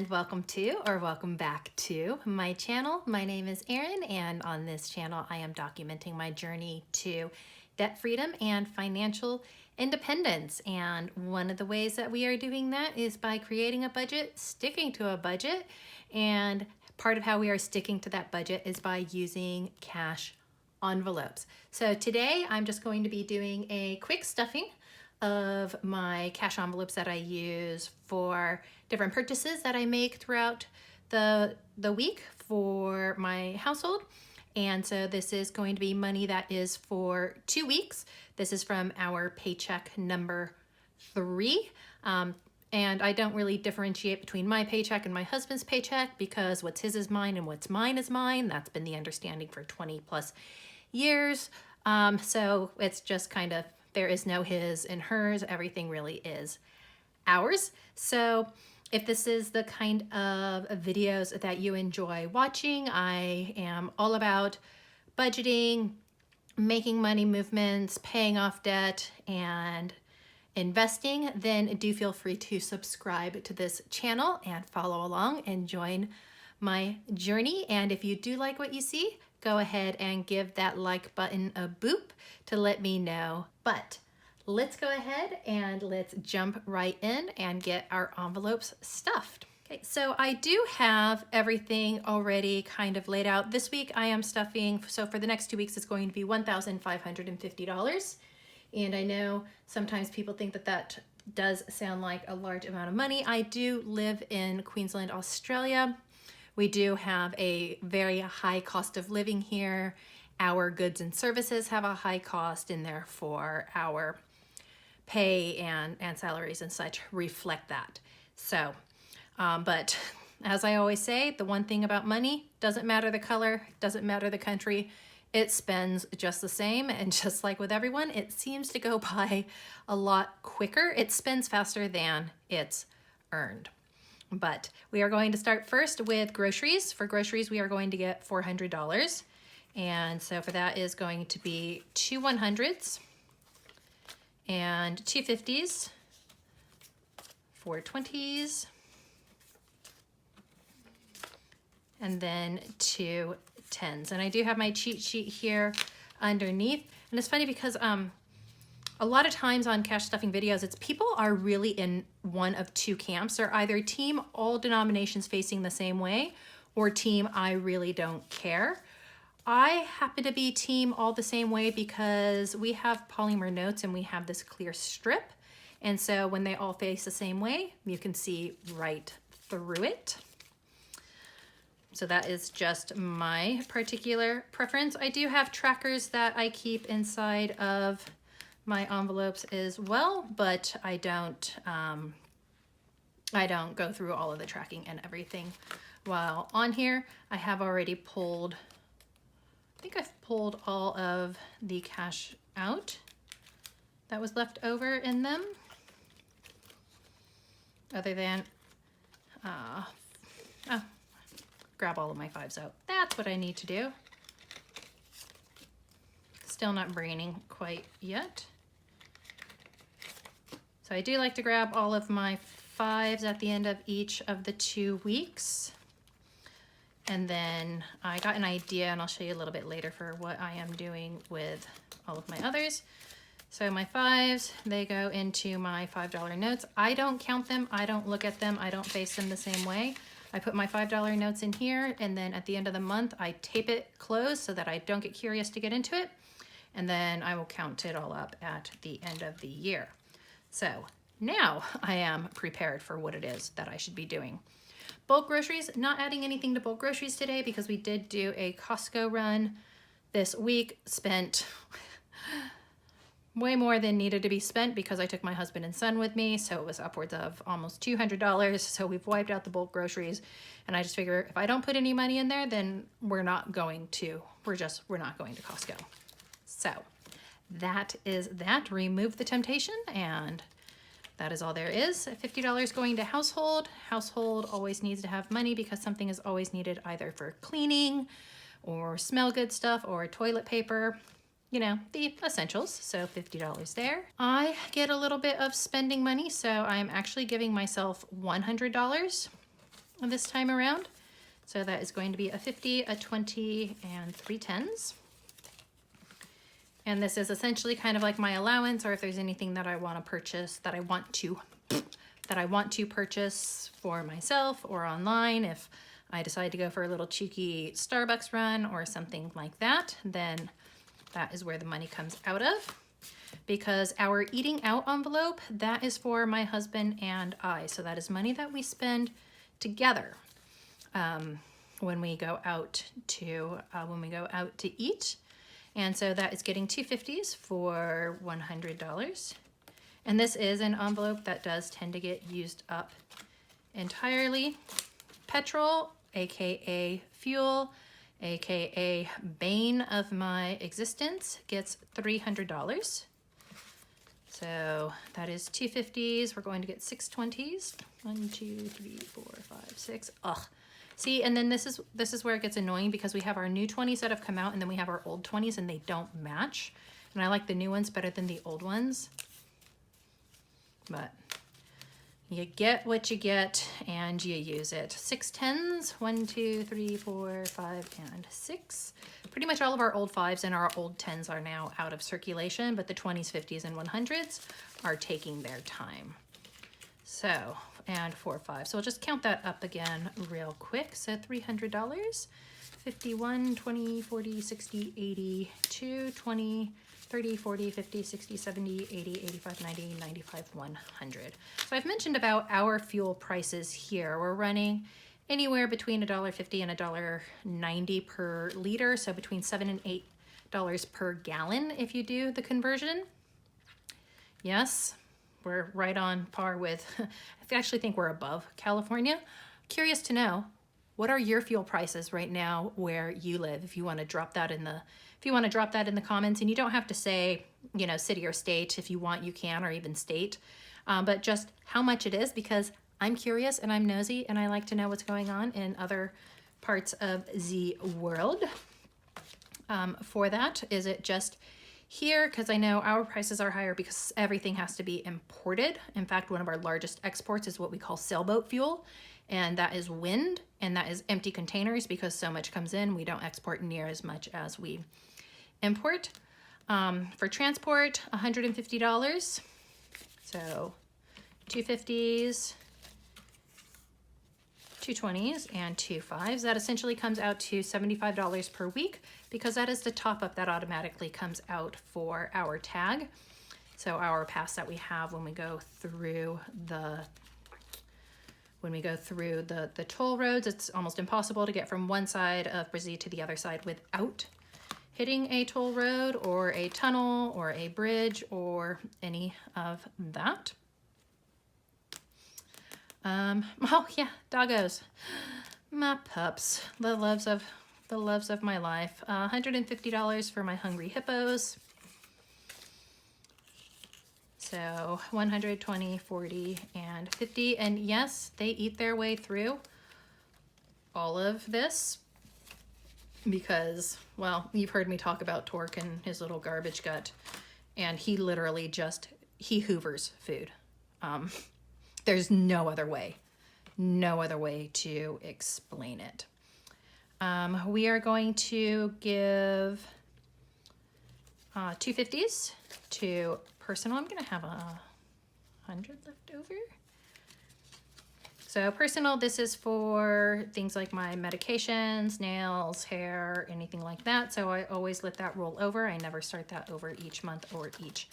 and welcome to or welcome back to my channel. My name is Erin, and on this channel I am documenting my journey to debt freedom and financial independence. And one of the ways that we are doing that is by creating a budget, sticking to a budget, and part of how we are sticking to that budget is by using cash envelopes. So today I'm just going to be doing a quick stuffing of my cash envelopes that I use for different purchases that I make throughout the week for my household. And so this is going to be money that is for 2 weeks. This is from our paycheck number 3. And I don't really differentiate between my paycheck and my husband's paycheck because what's his is mine and what's mine is mine. That's been the understanding for 20 plus years. So it's just kind of, there is no his and hers. Everything really is ours. So if this is the kind of videos that you enjoy watching, I am all about budgeting, making money movements, paying off debt, and investing, then do feel free to subscribe to this channel and follow along and join my journey. And if you do like what you see, go ahead and give that like button a boop to let me know. But let's go ahead and let's jump right in and get our envelopes stuffed. Okay, so I do have everything already kind of laid out. This week I am stuffing, so for the next 2 weeks it's going to be $1,550. And I know sometimes people think that that does sound like a large amount of money. I do live in Queensland, Australia. We do have a very high cost of living here. Our goods and services have a high cost, and therefore our pay and salaries and such reflect that. So, but as I always say, the one thing about money, doesn't matter the color, doesn't matter the country, it spends just the same. And just like with everyone, it seems to go by a lot quicker. It spends faster than it's earned. But we are going to start first with groceries. For groceries, we are going to get $400. And so for that is going to be 2 100s and 2 50s, 4 20s, and then 2 10s. And I do have my cheat sheet here underneath. And it's funny because a lot of times on cash stuffing videos, it's people are really in one of two camps. They're either team all denominations facing the same way or team I really don't care. I happen to be team all the same way because we have polymer notes and we have this clear strip. And so when they all face the same way, you can see right through it. So that is just my particular preference. I do have trackers that I keep inside of my envelopes as well, but I don't go through all of the tracking and everything. While on here, I have already pulled, I think I've pulled all of the cash out that was left over in them, other than, grab all of my 5s out. That's what I need to do. Still not braining quite yet. So I do like to grab all of my 5s at the end of each of the 2 weeks. And then I got an idea, and I'll show you a little bit later for what I am doing with all of my others. So my 5s, they go into my $5 notes. I don't count them. I don't look at them. I don't face them the same way. I put my $5 notes in here, and then at the end of the month, I tape it closed so that I don't get curious to get into it. And then I will count it all up at the end of the year. So now I am prepared for what it is that I should be doing. Bulk groceries, not adding anything to bulk groceries today because we did do a Costco run this week, spent way more than needed to be spent because I took my husband and son with me. So it was upwards of almost $200. So we've wiped out the bulk groceries. And I just figure if I don't put any money in there, then we're not going to Costco. So that is that. Remove the temptation, and that is all there is. $50 going to household. Household always needs to have money because something is always needed either for cleaning or smell good stuff or toilet paper. You know, the essentials. So $50 there. I get a little bit of spending money, so I'm actually giving myself $100. this time around. So that is going to be a 50, a 20, and 3 10s. And this is essentially kind of like my allowance, or if there's anything that I want to purchase, that I want to purchase for myself or online. If I decide to go for a little cheeky Starbucks run or something like that, then that is where the money comes out of. Because our eating out envelope, that is for my husband and I. So that is money that we spend together when we go out to eat. And so that is getting 2 50s for $100. And this is an envelope that does tend to get used up entirely. Petrol, aka fuel, aka bane of my existence, gets $300. So that is 2 50s. We're going to get 6 20s. 1, 2, 3, 4, 5, 6. Ugh. See, and then this is where it gets annoying, because we have our new 20s that have come out and then we have our old 20s and they don't match. And I like the new ones better than the old ones. But you get what you get and you use it. 6 10s, 1, 2, 3, 4, 5, and 6. Pretty much all of our old 5s and our old 10s are now out of circulation, but the 20s, 50s, and 100s are taking their time. So, and 4, 5. So we'll just count that up again real quick. So $300, 51, 20, 40, 60, 80, 2, 20, 30, 40, 50, 60, 70, 80, 85, 90, 95, 100. So I've mentioned about our fuel prices here. We're running anywhere between $1.50 and $1.90 per liter. So between $7 and $8 per gallon if you do the conversion. Yes, we're right on par with, I actually think we're above California. Curious to know, what are your fuel prices right now where you live? If you want to drop that in the comments, and you don't have to say, you know, city or state. If you want, you can, or even state, but just how much it is, because I'm curious and I'm nosy and I like to know what's going on in other parts of the world. For that, is it just here? Because I know our prices are higher because everything has to be imported. In fact, one of our largest exports is what we call sailboat fuel, and that is wind, and that is empty containers, because so much comes in. We don't export near as much as we import. For transport, $150. So 2 50s, 2 20s, and 2 5s. That essentially comes out to $75 per week, because that is the top up that automatically comes out for our tag. So our pass that we have when we go through the toll roads, it's almost impossible to get from one side of Brazil to the other side without hitting a toll road or a tunnel or a bridge or any of that. Oh yeah, doggos, my pups, the loves of my life. $150 for my hungry hippos. So 120, 40, and 50. And yes, they eat their way through all of this because, well, you've heard me talk about Torque and his little garbage gut, and he literally he hoovers food. There's no other way to explain it. We are going to give 2 50s to personal. I'm gonna have 100 left over. So personal, this is for things like my medications, nails, hair, anything like that. So I always let that roll over. I never start that over each month or each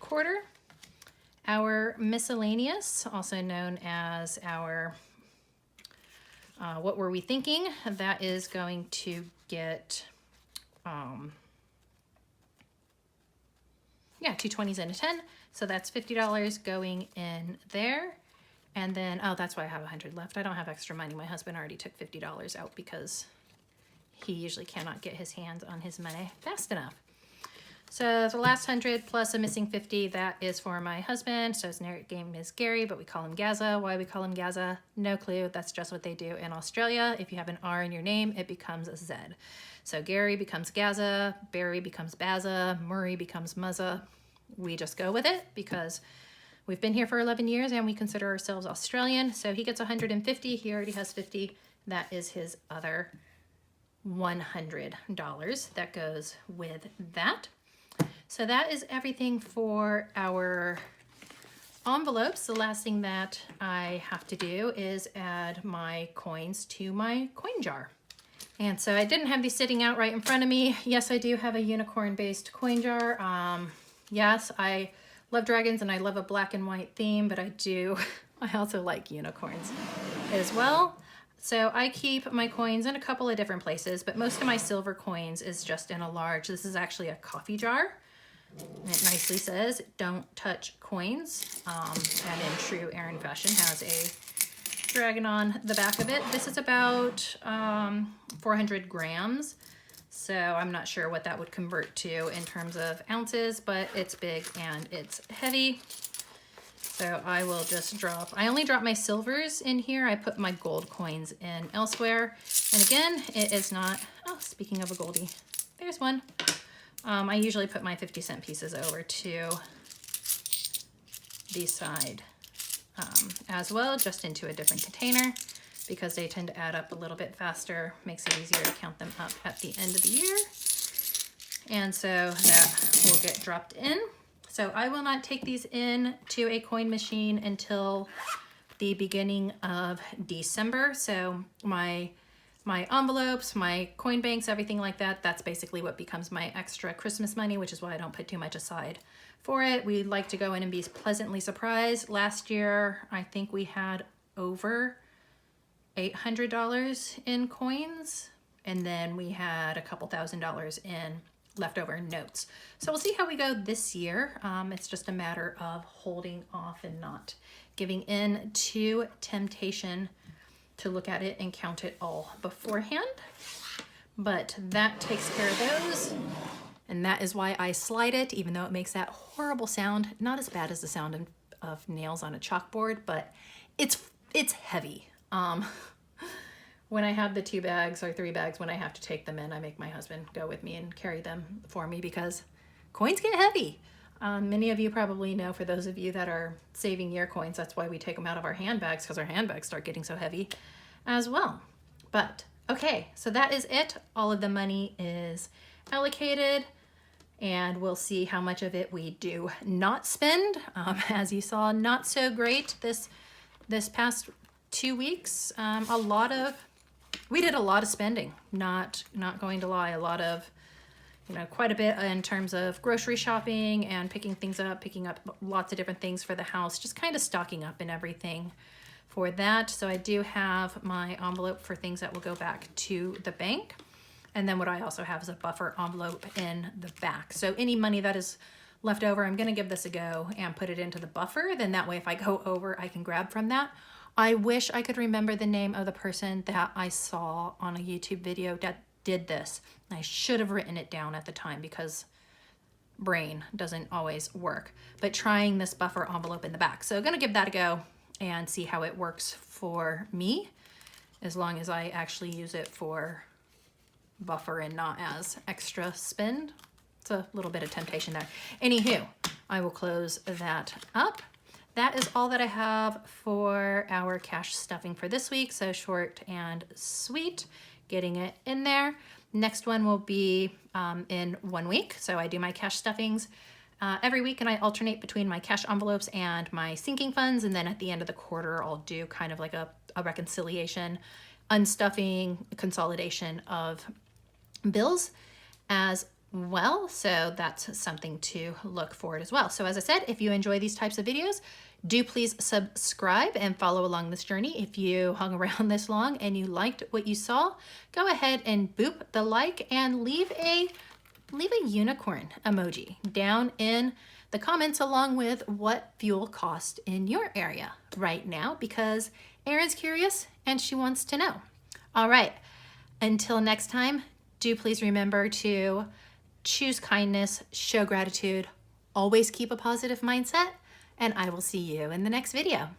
quarter. Our miscellaneous, also known as our what were we thinking, that is going to get 2 20s and a 10. So that's $50 going in there. And then, oh, that's why I have 100 left. I don't have extra money. My husband already took $50 out because he usually cannot get his hands on his money fast enough. So the last 100 plus a missing 50, that is for my husband. So his name is Gary, but we call him Gaza. Why we call him Gaza? No clue. That's just what they do in Australia. If you have an R in your name, it becomes a Z. So Gary becomes Gaza, Barry becomes Baza, Murray becomes Muzza. We just go with it because we've been here for 11 years and we consider ourselves Australian. So he gets 150. He already has 50. That is his other $100 that goes with that. So that is everything for our envelopes. The last thing that I have to do is add my coins to my coin jar. And so I didn't have these sitting out right in front of me. Yes, I do have a unicorn-based coin jar. Yes, I love dragons and I love a black and white theme, but I also like unicorns as well. So I keep my coins in a couple of different places, but most of my silver coins is just in a large, this is actually a coffee jar. And it nicely says, don't touch coins. And in true Erin fashion has a dragon on the back of it. This is about 400 grams. So I'm not sure what that would convert to in terms of ounces, but it's big and it's heavy. So I will just I only drop my silvers in here. I put my gold coins in elsewhere. And again, it is not, oh, speaking of a goldie, there's one. I usually put my 50-cent pieces over to the side as well, just into a different container because they tend to add up a little bit faster, makes it easier to count them up at the end of the year. And so that will get dropped in. So I will not take these in to a coin machine until the beginning of December. So my envelopes, my coin banks, everything like that, that's basically what becomes my extra Christmas money, which is why I don't put too much aside for it. We like to go in and be pleasantly surprised. Last year, I think we had over $800 in coins, and then we had a couple $1,000s in leftover notes. So we'll see how we go this year. It's just a matter of holding off and not giving in to temptation to look at it and count it all beforehand. But that takes care of those. And that is why I slide it, even though it makes that horrible sound. Not as bad as the sound of nails on a chalkboard, but it's heavy. When I have the 2 bags or 3 bags, when I have to take them in, I make my husband go with me and carry them for me because coins get heavy. Many of you probably know, for those of you that are saving year coins, that's why we take them out of our handbags, because our handbags start getting so heavy as well. But okay, so that is it. All of the money is allocated, and we'll see how much of it we do not spend. As you saw, not so great this past 2 weeks. We did a lot of spending, not going to lie, quite a bit in terms of grocery shopping and picking up lots of different things for the house, just kind of stocking up and everything for that. So I do have my envelope for things that will go back to the bank. And then what I also have is a buffer envelope in the back. So any money that is left over, I'm gonna give this a go and put it into the buffer. Then that way, if I go over, I can grab from that. I wish I could remember the name of the person that I saw on a YouTube video that did this. I should have written it down at the time because brain doesn't always work. But trying this buffer envelope in the back. So I'm gonna give that a go and see how it works for me, as long as I actually use it for buffer and not as extra spend. It's a little bit of temptation there. Anywho, I will close that up. That is all that I have for our cash stuffing for this week. So short and sweet, getting it in there. Next one will be in 1 week. So I do my cash stuffings every week, and I alternate between my cash envelopes and my sinking funds. And then at the end of the quarter, I'll do kind of like a reconciliation, unstuffing, consolidation of bills as well. So that's something to look forward as well. So as I said, if you enjoy these types of videos, do please subscribe and follow along this journey. If you hung around this long and you liked what you saw, go ahead and boop the like and leave a unicorn emoji down in the comments, along with what fuel cost in your area right now, because Erin's curious and she wants to know. All right, until next time, do please remember to choose kindness, show gratitude, always keep a positive mindset, and I will see you in the next video.